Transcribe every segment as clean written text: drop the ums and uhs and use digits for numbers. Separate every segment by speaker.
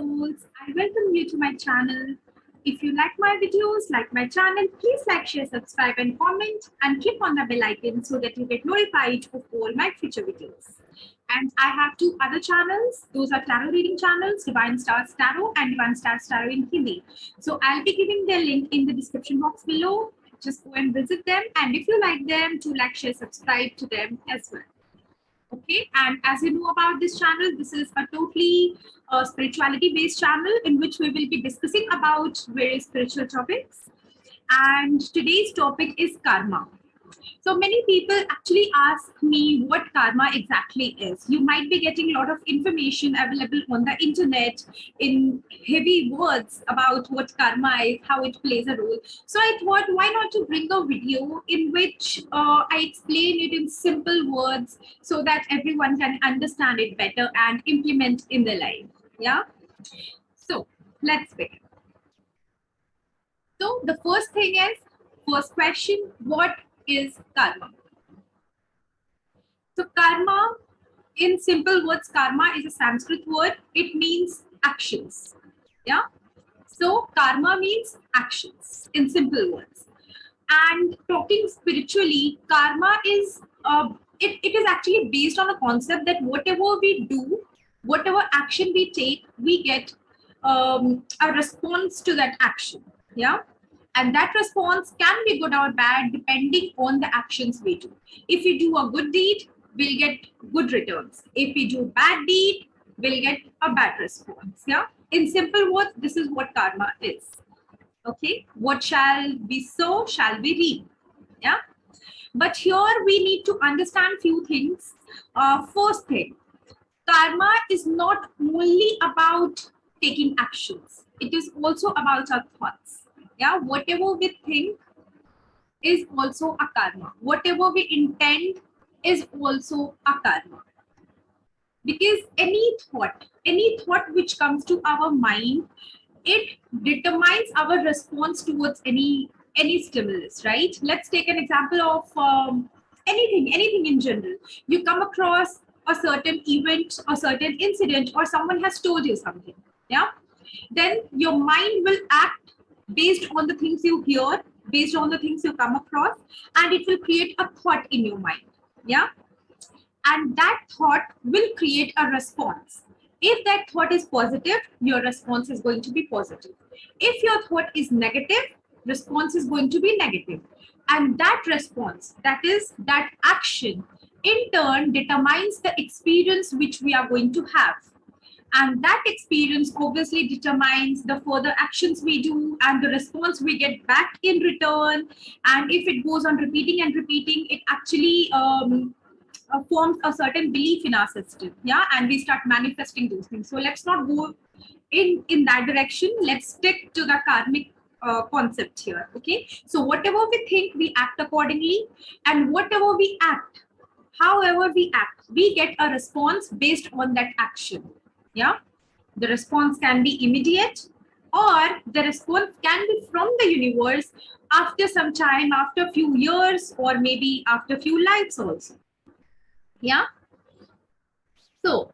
Speaker 1: souls. I welcome you to my channel. If you like my videos, like my channel, please like, share, subscribe and comment and click on the bell icon so that you get notified of all my future videos. And I have two other channels. Those are tarot reading channels, Divinestaars Tarot and Divinestaars Tarot in Hindi. So I'll be giving their link in the description box below. Just go and visit them. And if you like them, do like, share, subscribe to them as well. Okay, and as you know about this channel, this is a totally spirituality based channel in which we will be discussing about various spiritual topics. And today's topic is karma. So many people actually ask me what karma exactly is. You might be getting a lot of information available on the internet in heavy words about what karma is, how it plays a role. So I thought, why not to bring a video in which I explain it in simple words so that everyone can understand it better and implement in their life. Yeah. So let's begin. So the first thing is, first question, what is karma? So karma, in simple words, karma is a Sanskrit word. It means actions. Yeah. So karma means actions in simple words. And talking spiritually, karma is it is actually based on a concept that whatever we do, whatever action we take, we get a response to that action. Yeah. And that response can be good or bad depending on the actions we do. If we do a good deed, we'll get good returns. If we do bad deed, we'll get a bad response. Yeah. In simple words, this is what karma is. Okay. What shall we sow, shall we reap. Yeah. But here we need to understand few things. First thing, karma is not only about taking actions. It is also about our thoughts. Yeah, whatever we think is also a karma. Whatever we intend is also a karma. Because any thought which comes to our mind, it determines our response towards any stimulus, right? Let's take an example of anything in general. You come across a certain event, a certain incident, or someone has told you something. Yeah, then your mind will act based on the things you hear, based on the things you come across, and it will create a thought in your mind. Yeah. And that thought will create a response. If that thought is positive, your response is going to be positive. If your thought is negative, response is going to be negative. And that response, that is that action, in turn determines the experience which we are going to have. And that experience obviously determines the further actions we do and the response we get back in return. And if it goes on repeating and repeating, it actually forms a certain belief in our system. Yeah, and we start manifesting those things. So let's not go in that direction. Let's stick to the karmic concept here. Okay, so whatever we think, we act accordingly, and whatever we act, however we act, we get a response based on that action. Yeah, the response can be immediate, or the response can be from the universe after some time, after a few years, or maybe after a few lives also. Yeah. So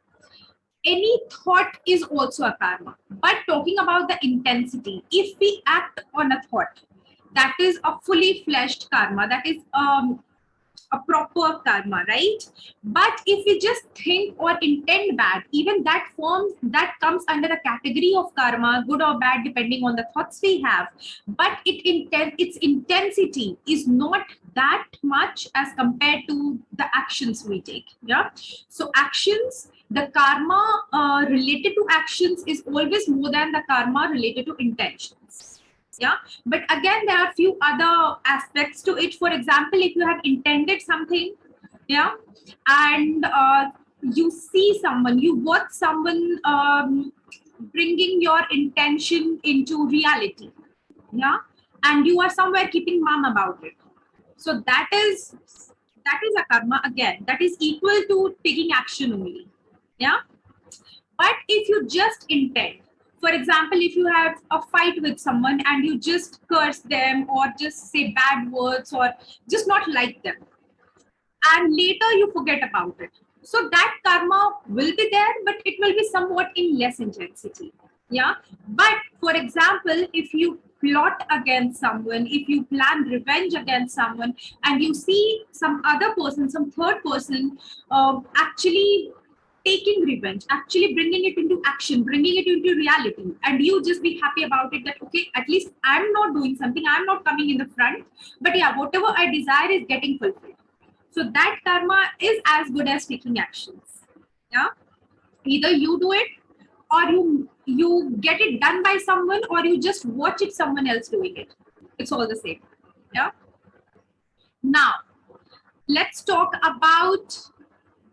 Speaker 1: any thought is also a karma. But talking about the intensity, if we act on a thought, that is a fully fleshed karma. That is a proper karma, right? But if we just think or intend bad, even that comes under the category of karma, good or bad, depending on the thoughts we have. But its intensity is not that much as compared to the actions we take. Yeah. So actions, the karma related to actions is always more than the karma related to intentions. Yeah, but again, there are a few other aspects to it. For example, if you have intended something, yeah, and you see someone, you watch someone bringing your intention into reality, yeah, and you are somewhere keeping mum about it. So that is a karma again. That is equal to taking action only, yeah. But if you just intend, for example, if you have a fight with someone and you just curse them or just say bad words or just not like them, and later you forget about it, so that karma will be there, but it will be somewhat in less intensity. Yeah. But for example, if you plot against someone, if you plan revenge against someone, and you see some other person, some third person, actually taking revenge, actually bringing it into action, bringing it into reality, and you just be happy about it, that okay, at least I'm not doing something, I'm not coming in the front, but yeah, whatever I desire is getting fulfilled. So that karma is as good as taking actions. Yeah. Either you do it, or you get it done by someone, or you just watch it someone else doing it. It's all the same. Yeah. Now let's talk about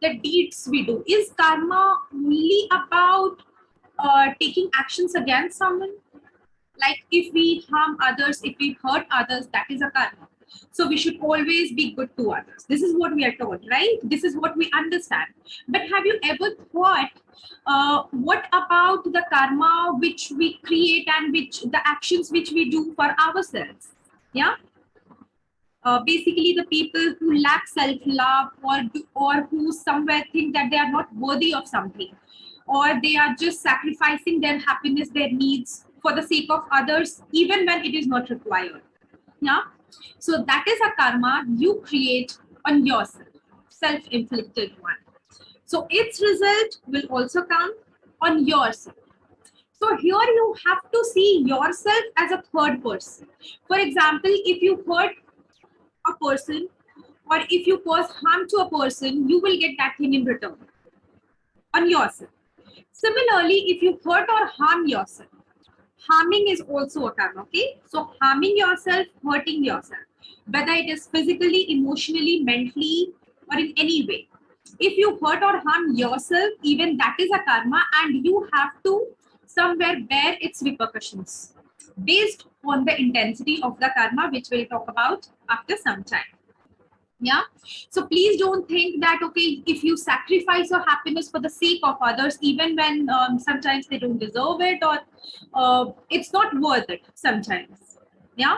Speaker 1: the deeds we do. Is karma only about taking actions against someone? Like if we harm others, if we hurt others, that is a karma. So we should always be good to others. This is what we are taught, right? This is what we understand. But have you ever thought, what about the karma which we create, and which the actions which we do for ourselves? Yeah. Basically, the people who lack self-love, or who somewhere think that they are not worthy of something, or they are just sacrificing their happiness, their needs for the sake of others, even when it is not required. Yeah. So that is a karma you create on yourself, self-inflicted one. So its result will also come on yourself. So here you have to see yourself as a third person. For example, if you hurt a person, or if you cause harm to a person, you will get that thing in return on yourself. Similarly, if you hurt or harm yourself, harming is also a karma. Okay, so harming yourself, hurting yourself, whether it is physically, emotionally, mentally, or in any way, if you hurt or harm yourself, even that is a karma, and you have to somewhere bear its repercussions based on the intensity of the karma, which we'll talk about after some time. Yeah. So please don't think that okay, if you sacrifice your happiness for the sake of others, even when sometimes they don't deserve it, or it's not worth it sometimes. Yeah.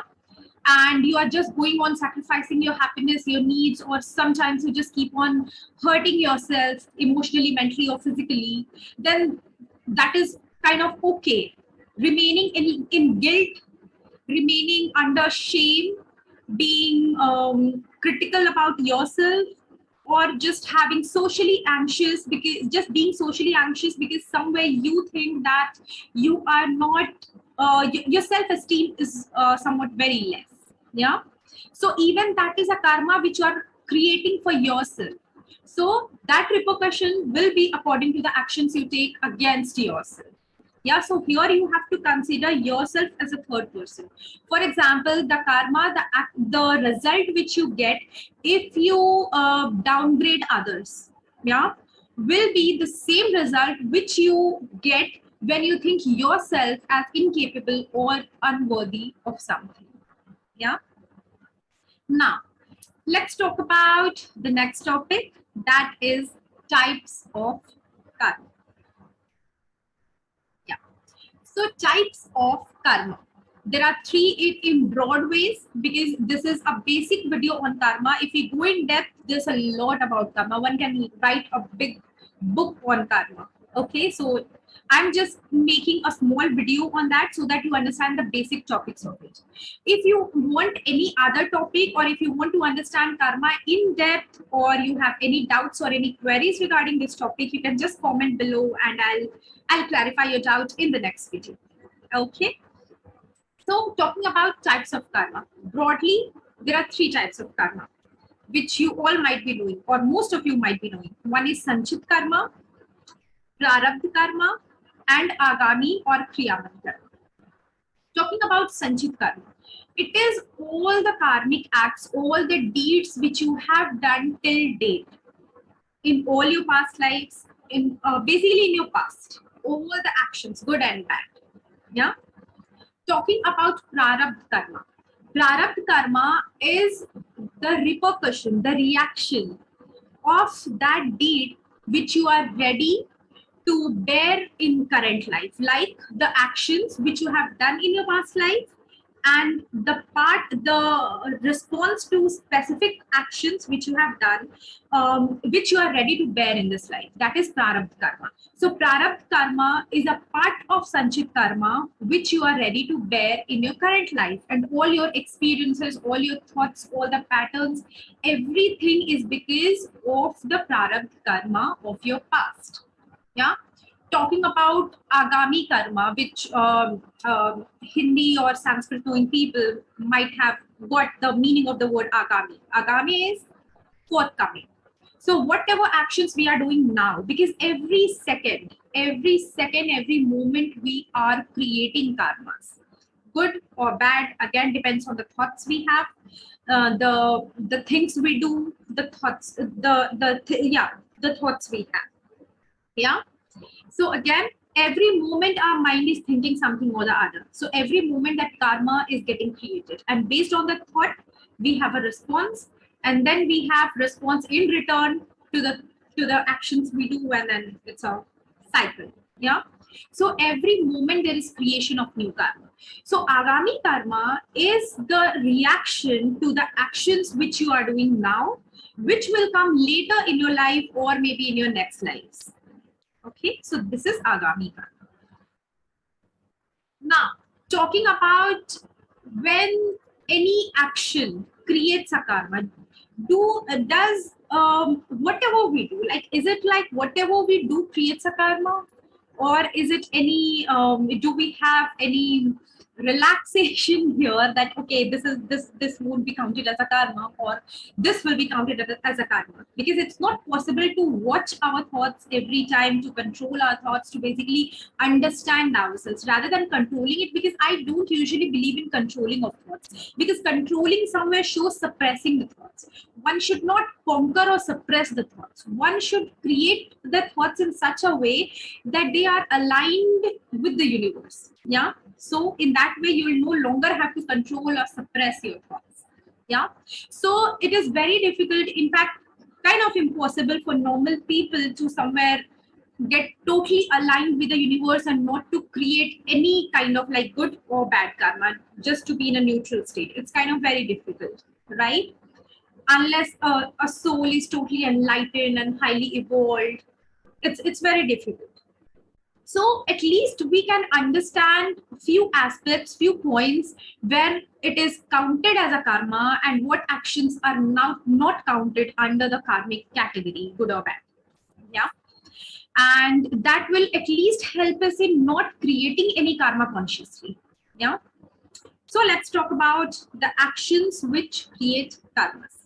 Speaker 1: And you are just going on sacrificing your happiness, your needs, or sometimes you just keep on hurting yourself emotionally, mentally, or physically, then that is kind of okay. Remaining in guilt, remaining under shame, being critical about yourself, or just having socially anxious, because just being socially anxious because somewhere you think that you are not, your self-esteem is somewhat very less. Yeah. So even that is a karma which you are creating for yourself. So that repercussion will be according to the actions you take against yourself. Yeah, so here you have to consider yourself as a third person. For example, the karma, the result which you get if you downgrade others, yeah, will be the same result which you get when you think yourself as incapable or unworthy of something. Yeah. Now, let's talk about the next topic, that is types of karma. Yeah. So types of karma. There are three in broad ways, because this is a basic video on karma. If we go in depth, there's a lot about karma. One can write a big book on karma. Okay, so I'm just making a small video on that so that you understand the basic topics of it. If you want any other topic, or if you want to understand karma in depth, or you have any doubts or any queries regarding this topic, you can just comment below, and I'll clarify your doubt in the next video. Okay. So talking about types of karma, broadly, there are three types of karma, which you all might be knowing, or most of you might be knowing. One is Sanchit karma, Prarabdha karma, and Agami or Kriyaman karma. Talking about Sanchit karma, it is all the karmic acts, all the deeds which you have done till date, in all your past lives, in basically in your past, all the actions, good and bad. Yeah. Talking about Prarabdha karma. Prarabdha karma is the repercussion, the reaction of that deed which you are ready to bear in current life, like the actions which you have done in your past life, and the response to specific actions which you have done, which you are ready to bear in this life. That is prarabdha karma. So prarabdha karma is a part of sanchit karma which you are ready to bear in your current life, and all your experiences, all your thoughts, all the patterns, everything is because of the prarabdha karma of your past. Yeah. Talking about agami karma, which Hindi or Sanskrit knowing people might have got the meaning of the word agami. Agami is forthcoming. So whatever actions we are doing now, because every second, every moment we are creating karmas, good or bad, again depends on the thoughts we have, the things we do, the thoughts, the thoughts we have. Yeah. So again, every moment our mind is thinking something or the other. So every moment that karma is getting created, and based on the thought, we have a response, and then we have response in return to the actions we do, and then it's a cycle. Yeah. So every moment there is creation of new karma. So agami karma is the reaction to the actions which you are doing now, which will come later in your life or maybe in your next lives. Okay, so this is agami karma. Now, talking about when any action creates a karma, does whatever we do, like, is it like whatever we do creates a karma, or is it any do we have any relaxation here that okay, this won't be counted as a karma, or this will be counted as a karma? Because it's not possible to watch our thoughts every time, to control our thoughts, to basically understand ourselves rather than controlling it, because I don't usually believe in controlling of thoughts, because controlling somewhere shows suppressing the thoughts. One should not conquer or suppress the thoughts. One should create the thoughts in such a way that they are aligned with the universe. Yeah. So in that way, you will no longer have to control or suppress your thoughts. Yeah. So it is very difficult, in fact, kind of impossible for normal people to somewhere get totally aligned with the universe and not to create any kind of like good or bad karma, just to be in a neutral state. It's kind of very difficult, right? Unless a soul is totally enlightened and highly evolved, it's very difficult. So at least we can understand few aspects, few points where it is counted as a karma and what actions are now not counted under the karmic category, good or bad. Yeah. And that will at least help us in not creating any karma consciously. Yeah. So let's talk about the actions which create karmas.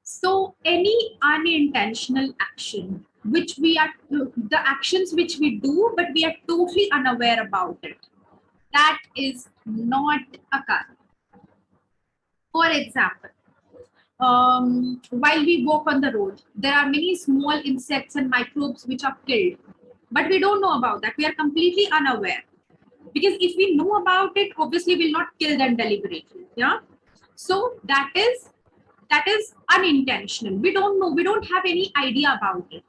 Speaker 1: So any unintentional action which we are, the actions which we do but we are totally unaware about it, that is not a karma. For example, while we walk on the road, there are many small insects and microbes which are killed, but we don't know about that. We are completely unaware, because if we know about it, obviously we'll not kill them deliberately. Yeah. So that is unintentional. We don't know, we don't have any idea about it,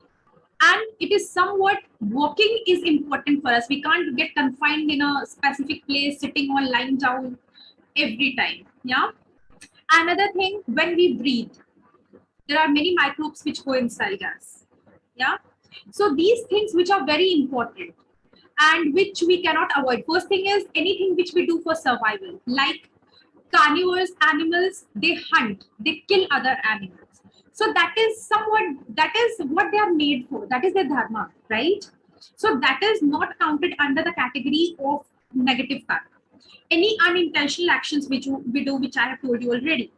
Speaker 1: and it is somewhat, walking is important for us. We can't get confined in a specific place, sitting or lying down every time. Yeah. Another thing, when we breathe, there are many microbes which go inside us. Yeah. So these things which are very important and which we cannot avoid. First thing is anything which we do for survival, like carnivorous animals, they hunt, they kill other animals. So that is somewhat, that is what they are made for. That is their dharma, right? So that is not counted under the category of negative karma. Any unintentional actions which we do, which I have told you already,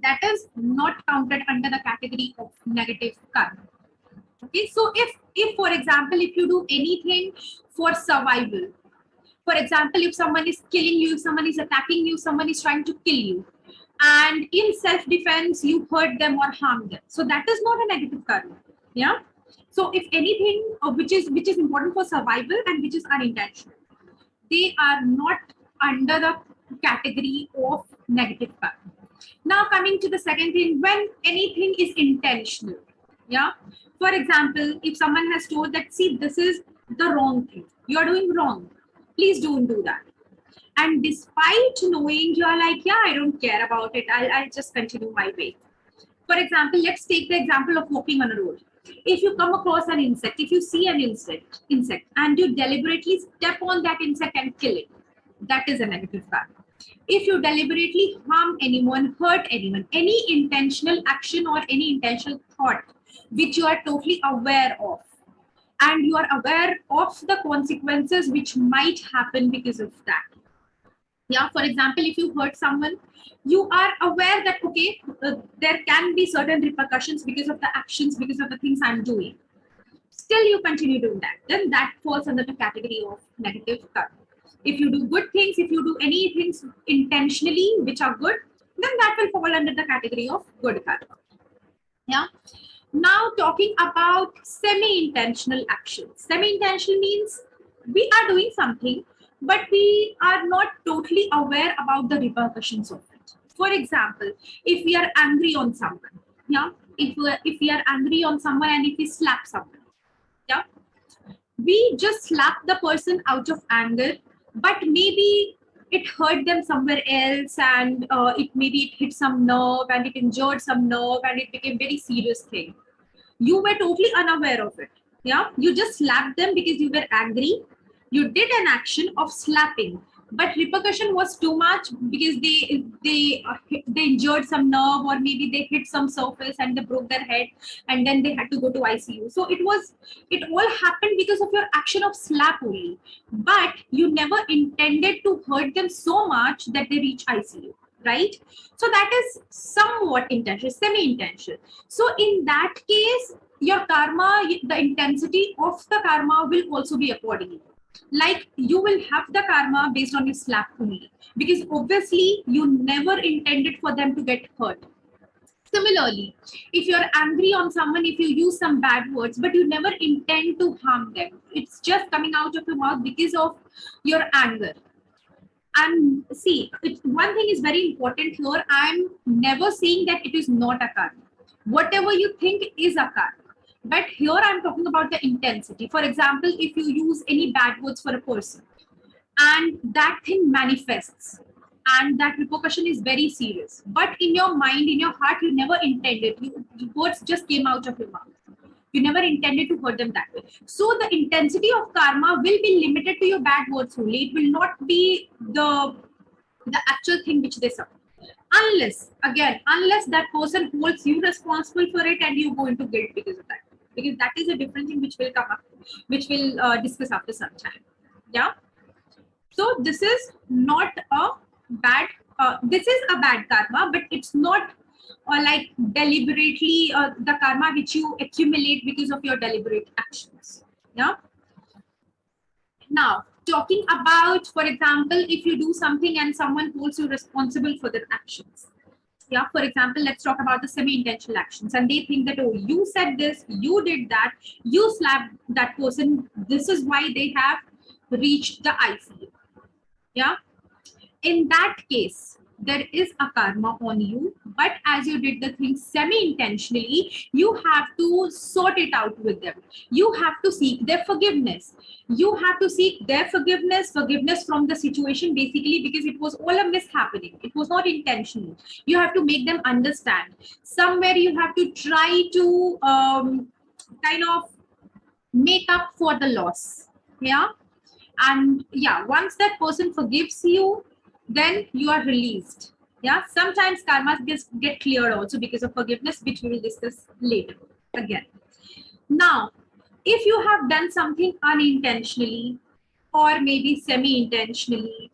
Speaker 1: that is not counted under the category of negative karma. Okay, so if for example, if you do anything for survival, for example, if someone is killing you, if someone is attacking you, someone is trying to kill you, and in self-defense you hurt them or harm them, so that is not a negative karma. Yeah. So if anything which is important for survival and which is unintentional, they are not under the category of negative karma. Now coming to the second thing, when anything is intentional. Yeah. For example, if someone has told that, see, this is the wrong thing, you are doing wrong, please don't do that. And despite knowing, you are like, yeah, I don't care about it. I'll just continue my way. For example, let's take the example of walking on a road. If you come across an insect, if you see an insect and you deliberately step on that insect and kill it, that is a negative karma. If you deliberately harm anyone, hurt anyone, any intentional action or any intentional thought which you are totally aware of, and you are aware of the consequences which might happen because of that. Yeah, for example, if you hurt someone, you are aware that, okay, there can be certain repercussions because of the actions, because of the things I'm doing. Still, you continue doing that. Then that falls under the category of negative karma. If you do good things, if you do any things intentionally which are good, then that will fall under the category of good karma. Yeah. Now talking about semi-intentional actions. Semi-intentional means we are doing something, but we are not totally aware about the repercussions of it. For example, if we are angry on someone, yeah, if we are angry on someone and if we slap someone, yeah, we just slap the person out of anger, but maybe it hurt them somewhere else, and it hit some nerve and it injured some nerve and it became very serious thing. You were totally unaware of it. Yeah, you just slapped them because you were angry. You did an action of slapping, but repercussion was too much because they injured some nerve, or maybe they hit some surface and they broke their head, and then they had to go to ICU. So it all happened because of your action of slap only, but you never intended to hurt them so much that they reach ICU, right? So that is somewhat intentional, semi-intentional. So in that case, your karma, the intensity of the karma will also be accordingly. Like you will have the karma based on your slap only, because obviously you never intended for them to get hurt. Similarly, if you're angry on someone, if you use some bad words, but you never intend to harm them, it's just coming out of your mouth because of your anger. And see, one thing is very important here. I'm never saying that it is not a karma. Whatever you think is a karma. But here I'm talking about the intensity. For example, if you use any bad words for a person and that thing manifests and that repercussion is very serious, but in your mind, in your heart, you never intended. Words just came out of your mouth. You never intended to hurt them that way. So the intensity of karma will be limited to your bad words only. It will not be the actual thing which they suffer. Unless that person holds you responsible for it and you go into guilt because of that. Because that is a different thing which will come up, which we'll discuss after some time. Yeah. So this is not a bad, this is a bad karma, but it's not like deliberately the karma which you accumulate because of your deliberate actions. Yeah. Now, talking about, for example, if you do something and someone holds you responsible for their actions. Yeah, for example, let's talk about the semi-intentional actions, and they think that, oh, you said this, you did that, you slapped that person, this is why they have reached the ICU. Yeah. In that case, there is a karma on you, but as you did the thing semi-intentionally, you have to sort it out with them. You have to seek their forgiveness. You have to seek their forgiveness from the situation, basically, because it was all a mishappening. It was not intentional. You have to make them understand. Somewhere you have to try to kind of make up for the loss. Yeah. And yeah, once that person forgives you, then you are released. Yeah, sometimes karmas get cleared also because of forgiveness, which we will discuss later again. Now, if you have done something unintentionally or maybe semi-intentionally,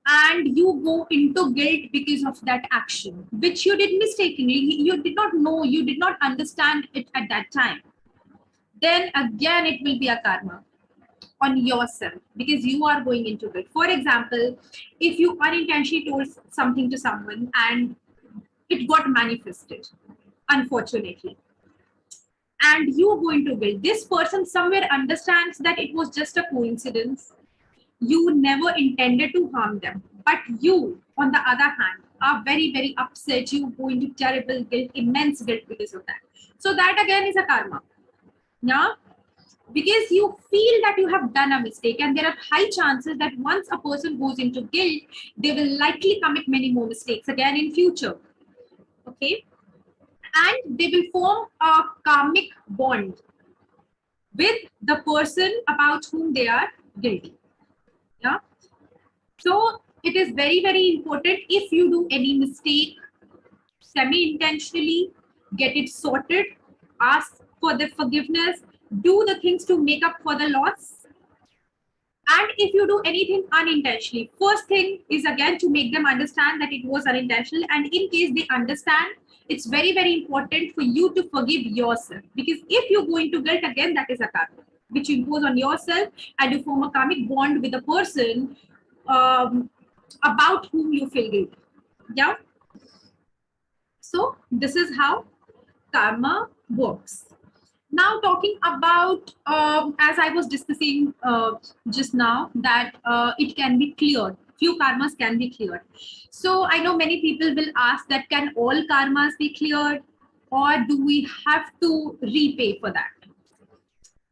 Speaker 1: and you go into guilt because of that action, which you did mistakenly, you did not know, you did not understand it at that time, then again it will be a karma on yourself because you are going into it. For example, if you unintentionally told something to someone and it got manifested, unfortunately, and you go into it, this person somewhere understands that it was just a coincidence. You never intended to harm them, but you, on the other hand, are very, very upset. You go into terrible guilt, immense guilt because of that. So that again is a karma. Yeah. because you feel that you have done a mistake, and there are high chances that once a person goes into guilt, they will likely commit many more mistakes again in future. Okay, and they will form a karmic bond with the person about whom they are guilty. Yeah, so it is very, very important. If you do any mistake semi-intentionally, get it sorted, ask for the forgiveness, do the things to make up for the loss. And if you do anything unintentionally, first thing is again to make them understand that it was unintentional. And in case they understand, it's very, very important for you to forgive yourself. Because if you go into guilt again, that is a karma which you impose on yourself, and you form a karmic bond with a person about whom you feel guilty. Yeah. So this is how karma works. Now talking about, as I was discussing just now, that it can be cleared. Few karmas can be cleared. So I know many people will ask that can all karmas be cleared, or do we have to repay for that?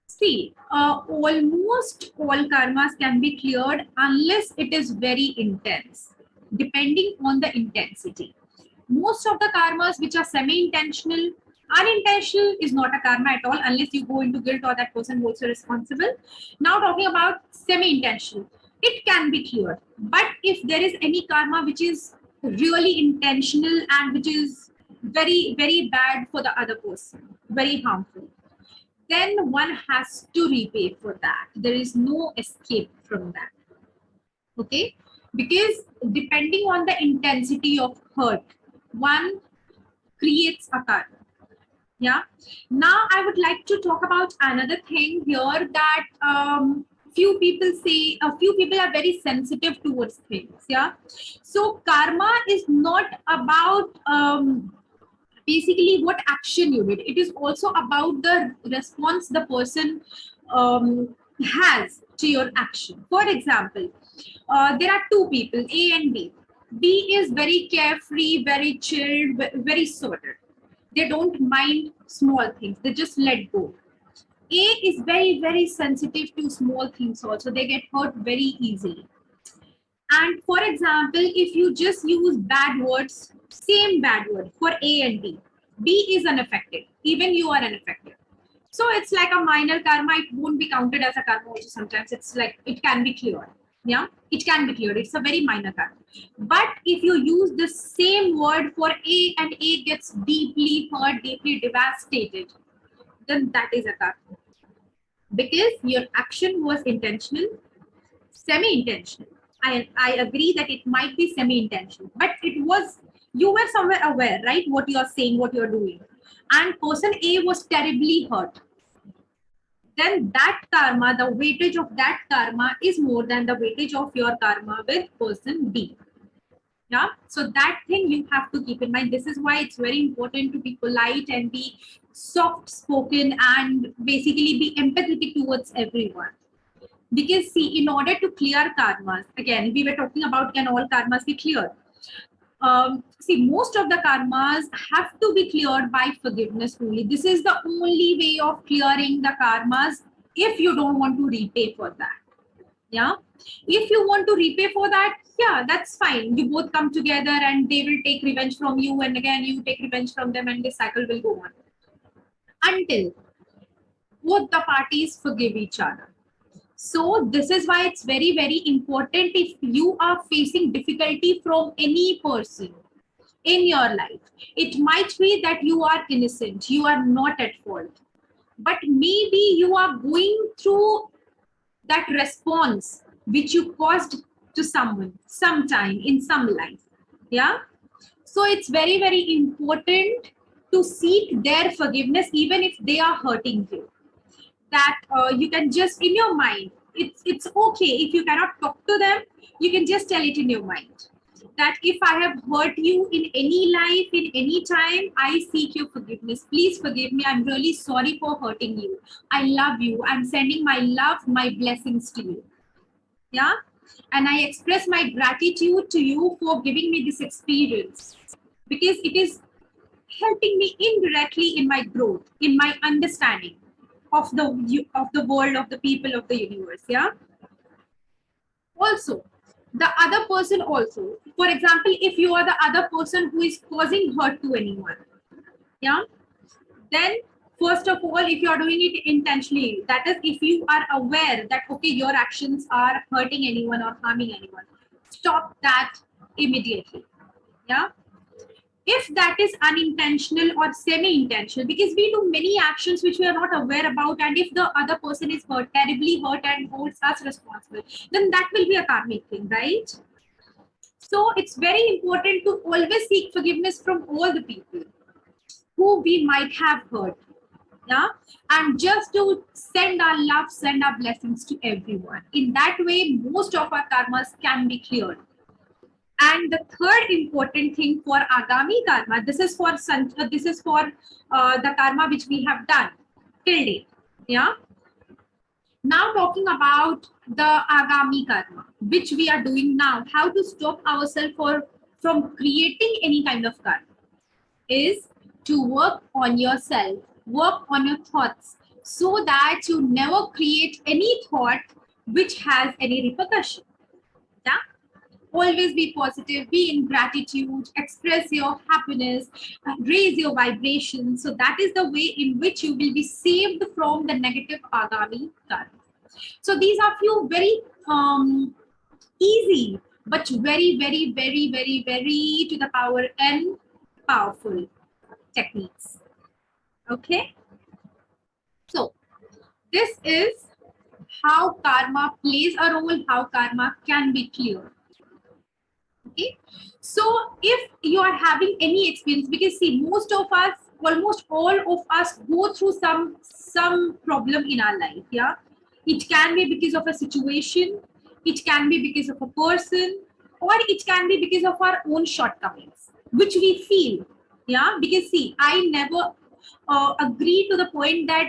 Speaker 1: See, almost all karmas can be cleared unless it is very intense, depending on the intensity. Most of the karmas which are semi-intentional, unintentional is not a karma at all unless you go into guilt or that person was responsible. Now talking about semi-intentional, it can be cleared. But if there is any karma which is really intentional and which is very, very bad for the other person, very harmful, then one has to repay for that. There is no escape from that. Okay, because depending on the intensity of hurt, one creates a karma. Yeah. Now I would like to talk about another thing here, that few people say, a few people are very sensitive towards things. Yeah. So karma is not about basically what action you did. It is also about the response the person has to your action. For example, there are two people, A and B. B is very carefree, very chilled, very sorted. They don't mind small things. They just let go. A is very, very sensitive to small things also. They get hurt very easily. And for example, if you just use bad words, same bad word for A and B, B is unaffected. Even you are unaffected. So it's like a minor karma. It won't be counted as a karma also. Sometimes it's like, it can be cleared. Yeah, it can be cleared. It's a very minor karma. But if you use the same word for A and A gets deeply hurt, deeply devastated, then that is a karma. Because your action was intentional, semi-intentional. I agree that it might be semi-intentional, but it was, you were somewhere aware, right? What you are saying, what you're doing. And person A was terribly hurt. Then that karma, the weightage of that karma is more than the weightage of your karma with person B. Yeah. So that thing you have to keep in mind. This is why it's very important to be polite and be soft spoken and basically be empathetic towards everyone. Because see, in order to clear karmas, again, we were talking about can all karmas be cleared? See, most of the karmas have to be cleared by forgiveness only. This is the only way of clearing the karmas if you don't want to repay for that. Yeah. If you want to repay for that, yeah, that's fine. You both come together and they will take revenge from you, and again, you take revenge from them, and this cycle will go on until both the parties forgive each other. So this is why it's very, very important. If you are facing difficulty from any person in your life, it might be that you are innocent, you are not at fault, but maybe you are going through that response which you caused to someone sometime in some life. Yeah. So it's very, very important to seek their forgiveness even if they are hurting you. That you can just in your mind, it's okay if you cannot talk to them, you can just tell it in your mind that if I have hurt you in any life, in any time, I seek your forgiveness. Please forgive me. I'm really sorry for hurting you. I love you. I'm sending my love, my blessings to you. Yeah. And I express my gratitude to you for giving me this experience, because it is helping me indirectly in my growth, in my understanding of the world, of the people, of the universe. Yeah. Also, the other person also. For example, if you are the other person who is causing hurt to anyone, yeah, then first of all, if you are doing it intentionally, that is, if you are aware that okay, your actions are hurting anyone or harming anyone, stop that immediately. Yeah. If that is unintentional or semi-intentional, because we do many actions which we are not aware about, and if the other person is hurt, terribly hurt, and holds us responsible, then that will be a karmic thing, right? So it's very important to always seek forgiveness from all the people who we might have hurt. Yeah. And just to send our love, send our blessings to everyone. In that way, most of our karmas can be cleared. And the third important thing for Agami karma, this is for the karma which we have done till date. Yeah. Now talking about the Agami karma, which we are doing now, how to stop ourselves from creating any kind of karma, is to work on yourself, work on your thoughts, so that you never create any thought which has any repercussion. Yeah. Always be positive, be in gratitude, express your happiness, raise your vibration. So that is the way in which you will be saved from the negative Agami karma. So these are few very easy, but very, very, very, very, very to the power and powerful techniques. Okay. So this is how karma plays a role, how karma can be cleared. Okay. So if you are having any experience, because see, most of us, almost all of us go through some problem in our life. Yeah. It can be because of a situation, it can be because of a person, or it can be because of our own shortcomings, which we feel. Yeah. Because see, I never agree to the point that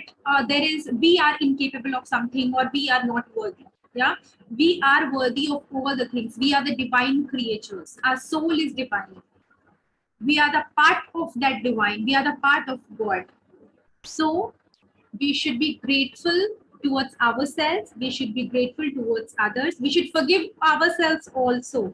Speaker 1: we are incapable of something or we are not worthy. Yeah. We are worthy of all the things. We are the divine creatures. Our soul is divine. We are the part of that divine. We are the part of God. So we should be grateful towards ourselves. We should be grateful towards others. We should forgive ourselves also.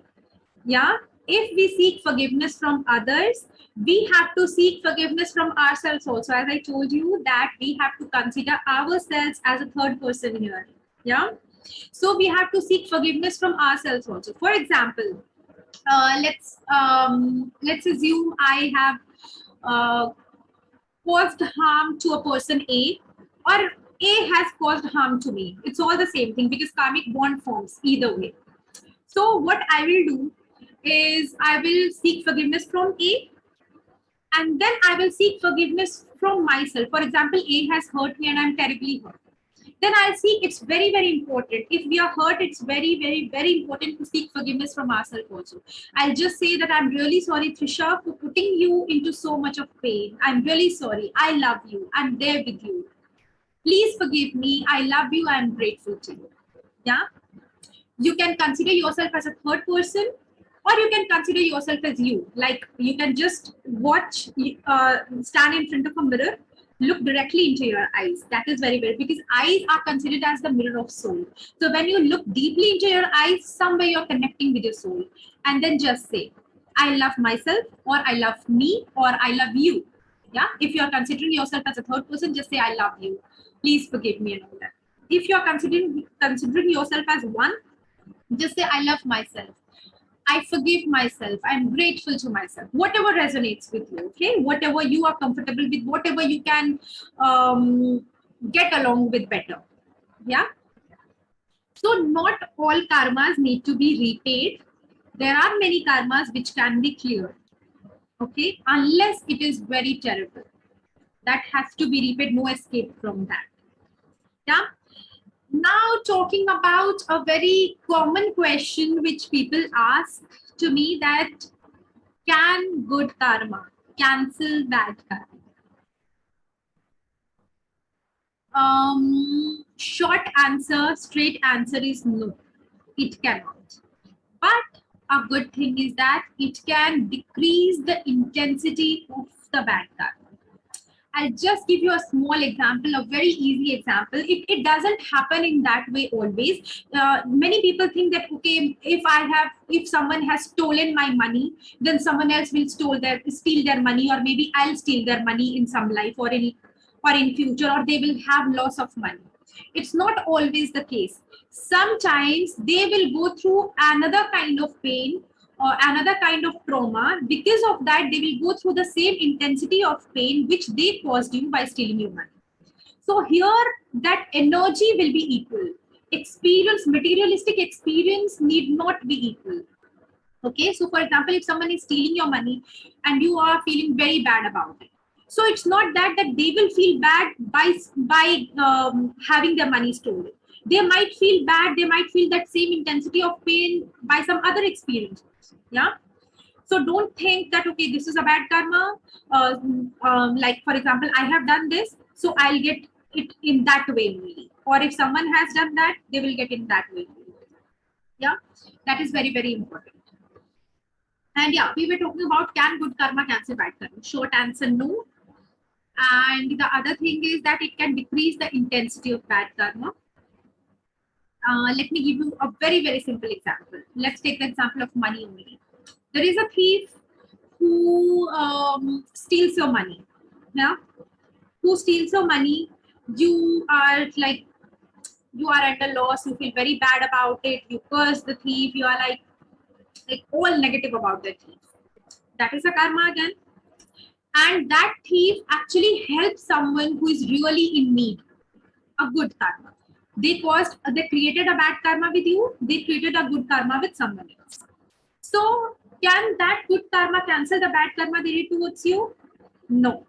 Speaker 1: Yeah. If we seek forgiveness from others, we have to seek forgiveness from ourselves also. As I told you that we have to consider ourselves as a third person here. Yeah. So we have to seek forgiveness from ourselves also. For example, let's assume I have caused harm to a person A, or A has caused harm to me. It's all the same thing because karmic bond forms either way. So what I will do is I will seek forgiveness from A, and then I will seek forgiveness from myself. For example, A has hurt me and I'm terribly hurt. Then I'll seek, it's very, very important. If we are hurt, it's very, very, very important to seek forgiveness from ourselves also. I'll just say that I'm really sorry, Trisha, for putting you into so much of pain. I'm really sorry. I love you. I'm there with you. Please forgive me. I love you. I'm grateful to you. Yeah. You can consider yourself as a third person, or you can consider yourself as you. Like you can just watch, stand in front of a mirror, look directly into your eyes. That is very, very, because eyes are considered as the mirror of soul. So when you look deeply into your eyes, somewhere you're connecting with your soul. And then just say, I love myself, or I love me, or I love you. Yeah. If you're considering yourself as a third person, just say, I love you. Please forgive me and all that. If you're considering yourself as one, just say, I love myself. I forgive myself. I'm grateful to myself. Whatever resonates with you, okay? Whatever you are comfortable with, whatever you can get along with better. Yeah. So not all karmas need to be repaid. There are many karmas which can be cleared. Okay. Unless it is very terrible. That has to be repaid. No escape from that. Yeah. Now talking about a very common question which people ask to me, that can good karma cancel bad karma? Short answer, straight answer is no, it cannot. But a good thing is that it can decrease the intensity of the bad karma. I'll just give you a small example, a very easy example. It doesn't happen in that way always. Many people think that, okay, if someone has stolen my money, then someone else will steal their money, or maybe I'll steal their money in some life, or in future, or they will have loss of money. It's not always the case. Sometimes they will go through another kind of pain or another kind of trauma. Because of that, they will go through the same intensity of pain which they caused you by stealing your money. So here, that energy will be equal. Experience, materialistic experience need not be equal. Okay, so for example, if someone is stealing your money and you are feeling very bad about it, so it's not that they will feel bad by having their money stolen. They might feel bad, they might feel that same intensity of pain by some other experience. Yeah. So don't think that, okay, this is a bad karma. Like for example, I have done this, so I'll get it in that way only. Or if someone has done that, they will get in that way only. Yeah, that is very, very important. And yeah, we were talking about, can good karma cancel bad karma? Short answer, no. And the other thing is that it can decrease the intensity of bad karma. Let me give you a very, very simple example. Let's take the example of money only. There is a thief who steals your money. Yeah, who steals your money. You are under loss. You feel very bad about it. You curse the thief. You are like all negative about the thief. That is a karma again. And that thief actually helps someone who is really in need. A good karma. They created a bad karma with you. They created a good karma with someone else. So can that good karma cancel the bad karma they did towards you? No.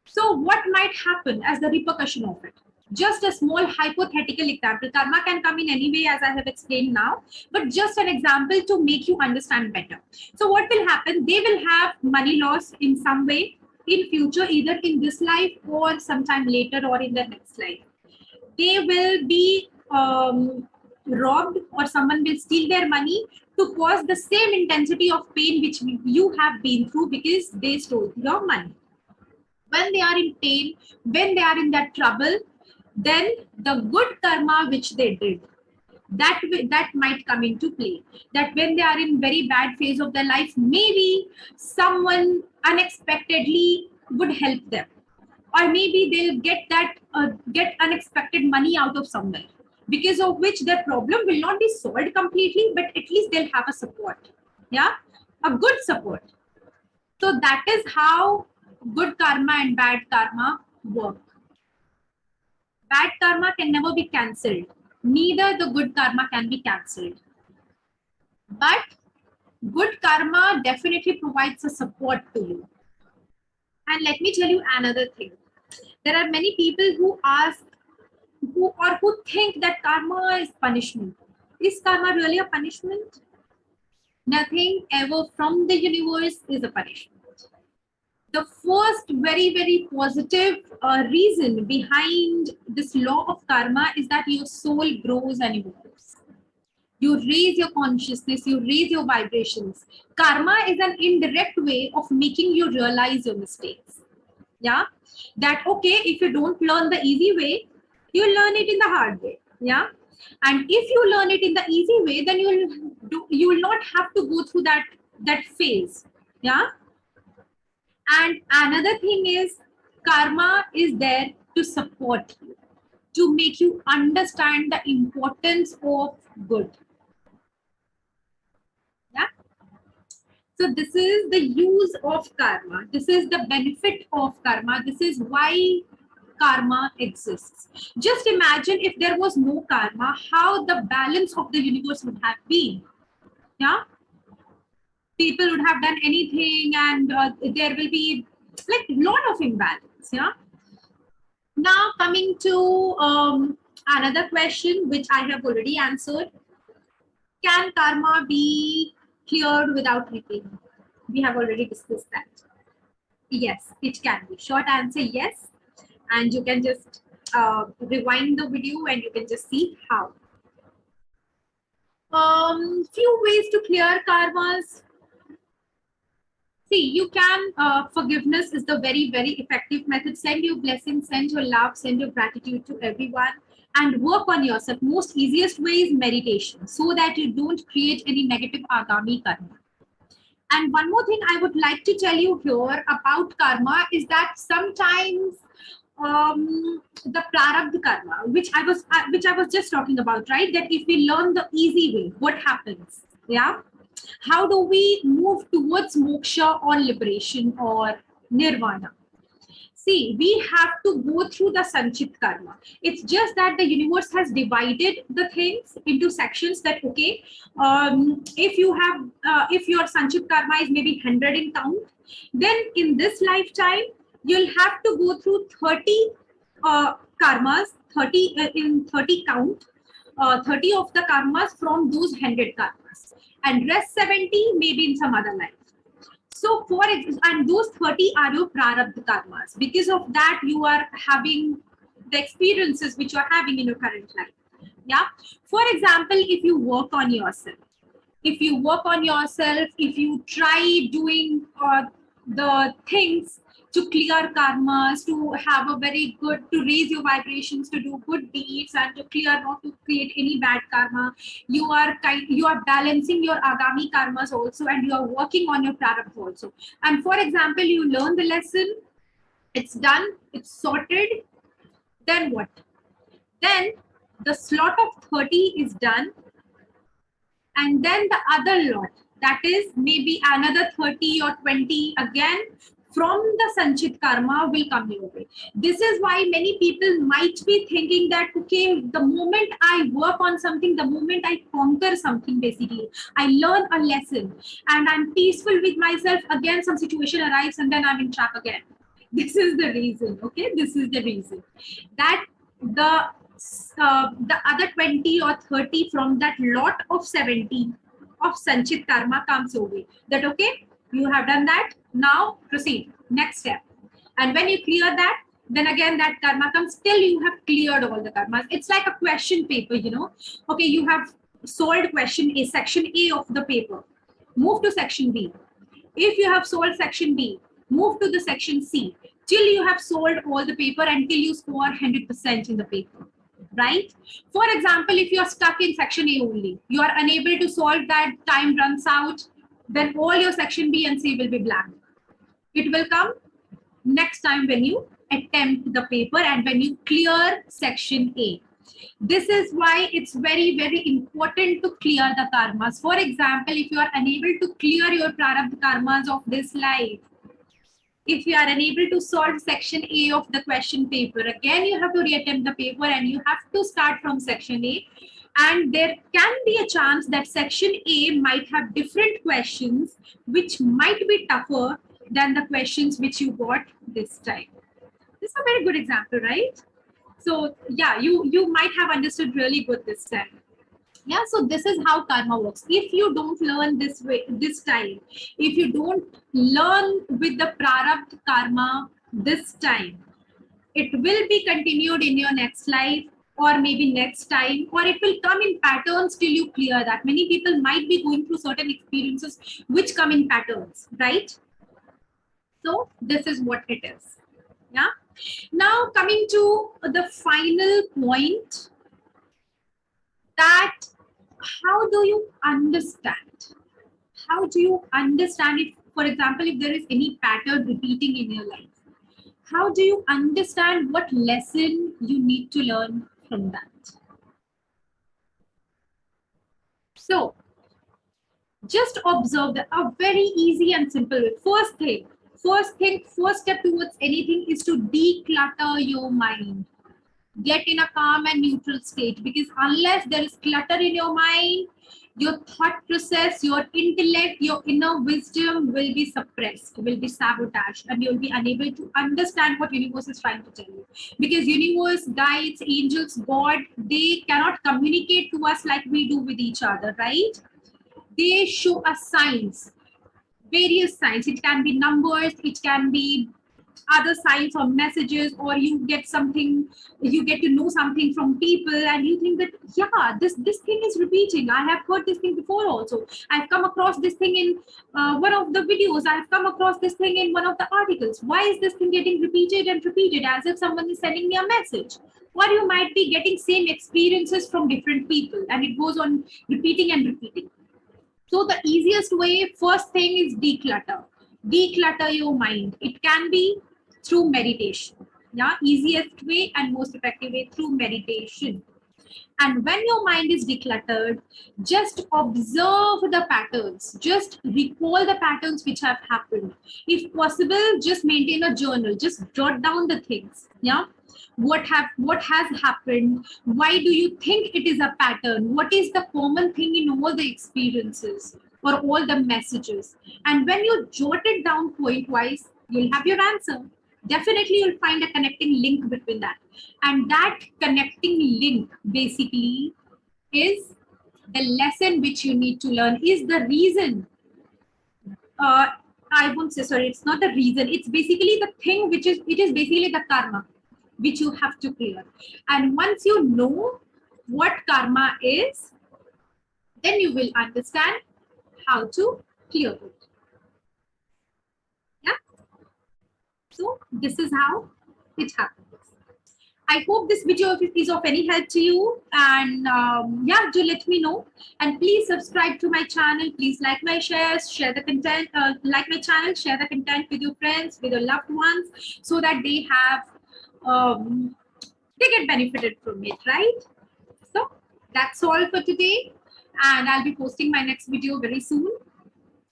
Speaker 1: So what might happen as the repercussion of it? Just a small hypothetical example. Karma can come in any way, as I have explained now, but just an example to make you understand better. So what will happen? They will have money loss in some way in future, either in this life or sometime later or in the next life. They will be robbed, or someone will steal their money to cause the same intensity of pain which you have been through because they stole your money. When they are in pain, when they are in that trouble, then the good karma which they did, that might come into play. That when they are in very bad phase of their life, maybe someone unexpectedly would help them, or maybe they'll get unexpected money out of somewhere, because of which their problem will not be solved completely, but at least they'll have a support. Yeah, a good support. So that is how good karma and bad karma work. Bad karma can never be cancelled. Neither the good karma can be cancelled. But good karma definitely provides a support to you. And let me tell you another thing. There are many people who ask, who think that karma is punishment. Is karma really a punishment? Nothing ever from the universe is a punishment. The first very, very positive reason behind this law of karma is that your soul grows and evolves. You raise your consciousness, you raise your vibrations. Karma is an indirect way of making you realize your mistakes. Yeah, that okay, if you don't learn the easy way, you learn it in the hard way. Yeah, and if you learn it in the easy way, then you will not have to go through that phase. Yeah. And another thing is, karma is there to support you, to make you understand the importance of good. Yeah. So this is the use of karma. This is the benefit of karma. This is why karma exists. Just imagine if there was no karma, how the balance of the universe would have been. Yeah. People would have done anything, and there will be like lot of imbalance. Yeah. Now coming to another question which I have already answered. Can karma be cleared without repaying? We have already discussed that. Yes, it can be. Short answer, yes. And you can just rewind the video and you can just see how. Few ways to clear karmas. See, you can, forgiveness is the very, very effective method. Send your blessings, send your love, send your gratitude to everyone, and work on yourself. Most easiest way is meditation, so that you don't create any negative agami karma. And one more thing I would like to tell you here about karma is that sometimes the prarabdha karma, which I was just talking about, right? That if we learn the easy way, what happens? Yeah. How do we move towards moksha or liberation or nirvana? See, we have to go through the sanchit karma. It's just that the universe has divided the things into sections that, okay, if you have, if your sanchit karma is maybe 100 in count, then in this lifetime, you'll have to go through 30 karmas, 30 in 30 count, 30 of the karmas from those 100 karmas, and rest 70 maybe in some other life. So for it, and those 30 are your prarabdha karmas. Because of that, you are having the experiences which you are having in your current life. Yeah. For example, if you work on yourself, if you try doing the things to clear karmas, to have a very good, to raise your vibrations, to do good deeds, and to clear, not to create any bad karma, you are balancing your agami karmas also, and you are working on your prarabdha also. And for example, you learn the lesson, it's done, it's sorted, then what? Then the slot of 30 is done, and then the other lot, that is maybe another 30 or 20 again from the sanchit karma will come your way. This is why many people might be thinking that, okay, the moment I work on something, the moment I conquer something, basically, I learn a lesson and I'm peaceful with myself, again some situation arrives and then I'm in trap again. This is the reason, okay? This is the reason that the other 20 or 30 from that lot of 70 of sanchit karma comes your way. That, okay, you have done that, now proceed, next step. And when you clear that, then again that karma comes, till you have cleared all the karmas. It's like a question paper, you know. Okay, you have solved question A, section A of the paper, move to section B. If you have solved section B, move to the section C, till you have solved all the paper, until you score 100% in the paper, right? For example, if you are stuck in section A only, you are unable to solve that, time runs out, then all your section B and C will be blank. It will come next time when you attempt the paper and when you clear section A. This is why it's very, very important to clear the karmas. For example, if you are unable to clear your prarabdha karmas of this life, if you are unable to solve section A of the question paper, again you have to reattempt the paper and you have to start from section A. And there can be a chance that section A might have different questions which might be tougher than the questions which you got this time. This is a very good example, right? So yeah, you might have understood really good this time. Yeah, so this is how karma works. If you don't learn this way, this time, if you don't learn with the prarabdha karma this time, it will be continued in your next life, or maybe next time, or it will come in patterns till you clear that. Many people might be going through certain experiences which come in patterns, right? So this is what it is. Yeah. Now coming to the final point, that how do you understand? How do you understand if, for example, if there is any pattern repeating in your life? How do you understand what lesson you need to learn from that? So just observe that, a very easy and simple way. First step towards anything is to declutter your mind. Get in a calm and neutral state, because unless there is clutter in your mind, your thought process, your intellect, your inner wisdom will be suppressed, will be sabotaged, and you'll be unable to understand what universe is trying to tell you. Because universe, guides, angels, God, they cannot communicate to us like we do with each other, right? They show us signs, various signs. It can be numbers, it can be other signs or messages, or you get something, you get to know something from people, and you think that, yeah, this thing is repeating. I have heard this thing before also. I've come across this thing in one of the videos. I've come across this thing in one of the articles. Why is this thing getting repeated and repeated, as if someone is sending me a message? Or you might be getting same experiences from different people, and it goes on repeating and repeating. So the easiest way, first thing, is declutter. Declutter your mind. It can be through meditation. Yeah, easiest way and most effective way, through meditation. And when your mind is decluttered, just observe the patterns. Just recall the patterns which have happened. If possible, just maintain a journal. Just jot down the things. Yeah. What has happened? Why do you think it is a pattern? What is the common thing in all the experiences or all the messages? And when you jot it down point wise, you'll have your answer. Definitely you'll find a connecting link between that. And that connecting link basically is the lesson which you need to learn, is the reason. I won't say, sorry, it's not the reason. It's basically the thing which is, it is basically the karma which you have to clear. And once you know what karma is, then you will understand how to clear it. Yeah. So this is how it happens. I hope this video is of any help to you, and yeah, do let me know. And please subscribe to my channel. Please like my shares, share the content, like my channel, share the content with your friends, with your loved ones, so that they have, they get benefited from it, right? So that's all for today, and I'll be posting my next video very soon.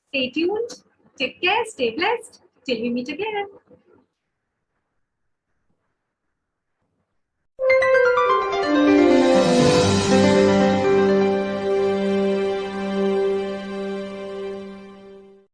Speaker 1: Stay tuned, take care, stay blessed, till we meet again.